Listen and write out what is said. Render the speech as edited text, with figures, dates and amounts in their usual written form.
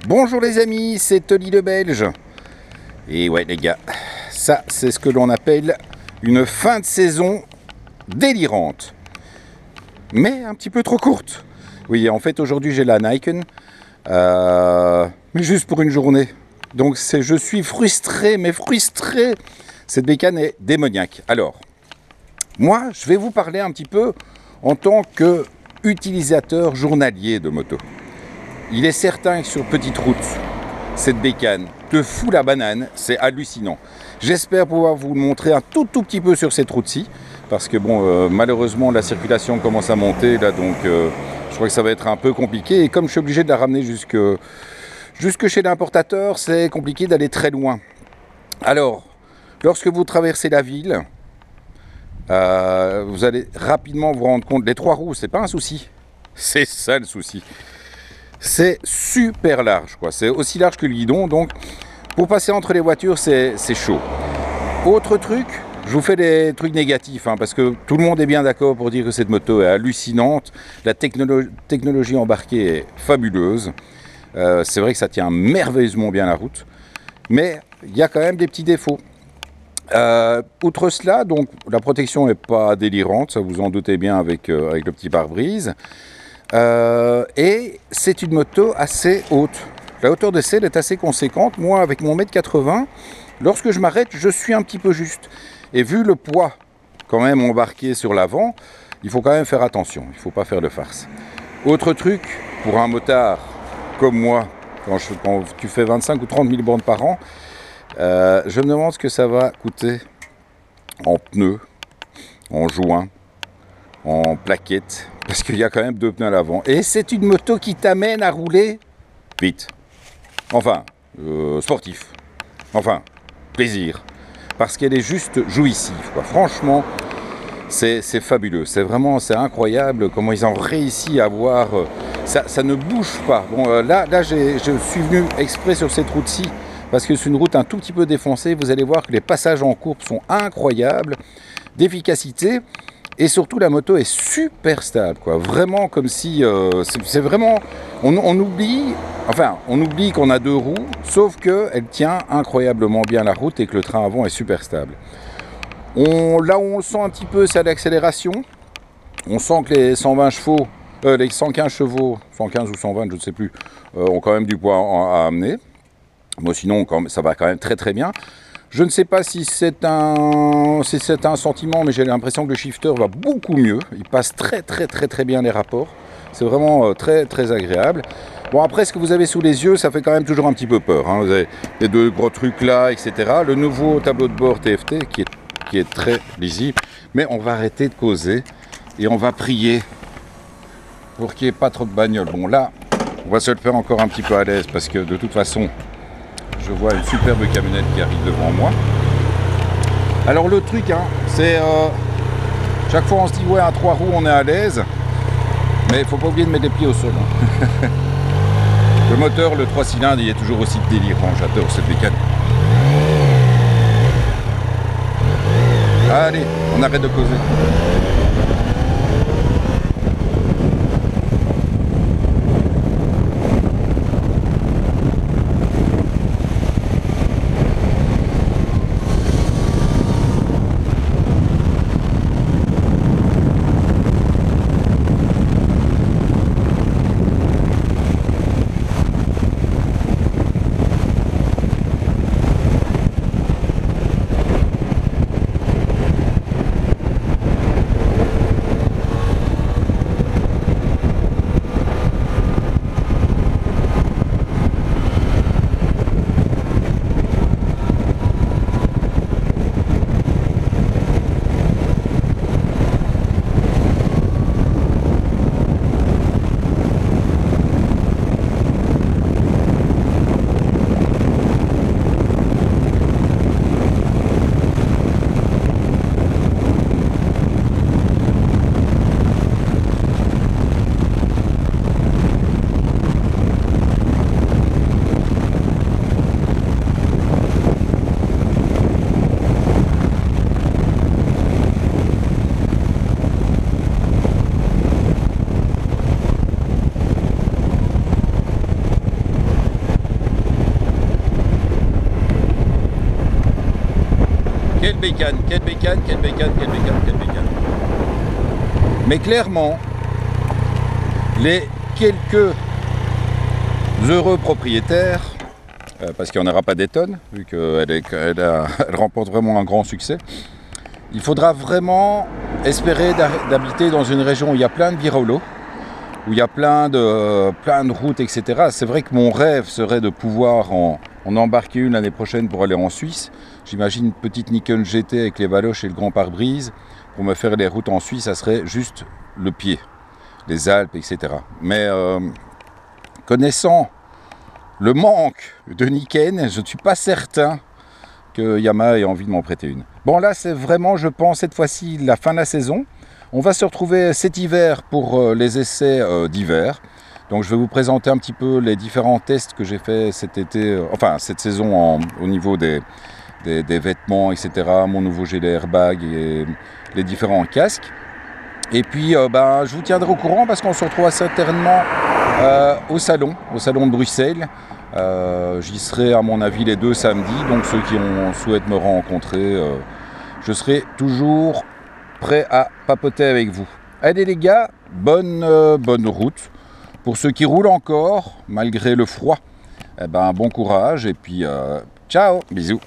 Bonjour les amis, c'est Tony le Belge. Et ouais les gars, ça c'est ce que l'on appelle une fin de saison délirante. Mais un petit peu trop courte. Oui, en fait aujourd'hui j'ai la Nikon, mais juste pour une journée. Donc je suis frustré, mais frustré. Cette bécane est démoniaque. Alors, moi je vais vous parler un petit peu en tant qu'utilisateur journalier de moto. Il est certain que sur petite route, cette bécane te fout la banane, c'est hallucinant. J'espère pouvoir vous le montrer un tout petit peu sur cette route-ci, parce que bon, malheureusement la circulation commence à monter là, donc je crois que ça va être un peu compliqué. Et comme je suis obligé de la ramener jusque chez l'importateur, c'est compliqué d'aller très loin. Alors, lorsque vous traversez la ville, vous allez rapidement vous rendre compte, les trois roues, c'est pas un souci, c'est ça le souci. C'est super large, quoi. C'est aussi large que le guidon, donc pour passer entre les voitures, c'est chaud. Autre truc, je vous fais des trucs négatifs, parce que tout le monde est bien d'accord pour dire que cette moto est hallucinante. La technologie embarquée est fabuleuse. C'est vrai que ça tient merveilleusement bien la route, mais il y a quand même des petits défauts. Outre cela, donc la protection n'est pas délirante, ça vous en doutez bien avec le petit pare-brise. Et c'est une moto assez haute. La hauteur de selle est assez conséquente. Moi, avec mon 1m80 m, lorsque je m'arrête, je suis un petit peu juste. Et vu le poids quand même embarqué sur l'avant, il faut quand même faire attention. Il ne faut pas faire de farce. Autre truc, pour un motard comme moi, quand tu fais 25 ou 30 000 bornes par an, je me demande ce que ça va coûter en pneus, en joints, en plaquettes, parce qu'il y a quand même 2 pneus à l'avant. Et c'est une moto qui t'amène à rouler vite. Enfin, sportif. Enfin, plaisir. Parce qu'elle est juste jouissive, quoi. Franchement, c'est fabuleux. C'est incroyable comment ils ont réussi à avoir... ça ne bouge pas. Bon, là je suis venu exprès sur cette route-ci, parce que c'est une route un tout petit peu défoncée. Vous allez voir que les passages en courbe sont incroyables, d'efficacité. Et surtout, la moto est super stable, quoi. Vraiment comme si... c'est vraiment... On oublie qu'on a 2 roues, sauf qu'elle tient incroyablement bien la route et que le train avant est super stable. Là où on le sent un petit peu, c'est à l'accélération. On sent que les 120 chevaux, les 115 chevaux, 115 ou 120, je ne sais plus, ont quand même du poids à amener. Moi, sinon, ça va quand même très bien. Je ne sais pas si c'est un sentiment, mais j'ai l'impression que le shifter va beaucoup mieux. Il passe très bien les rapports. C'est vraiment très agréable. Bon, après, ce que vous avez sous les yeux, ça fait quand même toujours un petit peu peur. Vous avez les 2 gros trucs là, etc. Le nouveau tableau de bord TFT qui est très lisible. Mais on va arrêter de causer et on va prier pour qu'il n'y ait pas trop de bagnoles. Bon, là, on va se le faire encore un petit peu à l'aise parce que de toute façon... Je vois une superbe camionnette qui arrive devant moi. Alors le truc, c'est... chaque fois on se dit, ouais, à 3 roues, on est à l'aise. Mais il ne faut pas oublier de mettre les pieds au sol. Le moteur, le 3 cylindres, il est toujours aussi délirant. J'adore cette bécane. Allez, on arrête de causer. Quel bécane, quel bécane, quel bécane, quel bécane, quel bécane. Mais clairement, les quelques heureux propriétaires, parce qu'il n'y en aura pas des tonnes, vu qu'elle elle remporte vraiment un grand succès, il faudra vraiment espérer d'habiter dans une région où il y a plein de viraolos, où il y a plein de routes, etc. C'est vrai que mon rêve serait de pouvoir en embarquer une l'année prochaine pour aller en Suisse. J'imagine une petite Nikon GT avec les valoches et le grand pare-brise. Pour me faire les routes en Suisse, ça serait juste le pied, les Alpes, etc. Mais connaissant le manque de Nikon, je ne suis pas certain que Yamaha ait envie de m'en prêter une. Bon, là, c'est vraiment, je pense, cette fois-ci, la fin de la saison. On va se retrouver cet hiver pour les essais d'hiver. Donc, je vais vous présenter un petit peu les différents tests que j'ai fait cet été, enfin, cette saison au niveau des vêtements, etc. Mon nouveau gilet airbag et les différents casques. Et puis, je vous tiendrai au courant parce qu'on se retrouve certainement au salon de Bruxelles. J'y serai à mon avis les 2 samedis, donc ceux qui souhaitent me rencontrer, je serai toujours prêt à papoter avec vous. Allez les gars, bonne route. Pour ceux qui roulent encore, malgré le froid, bon courage et puis ciao, bisous.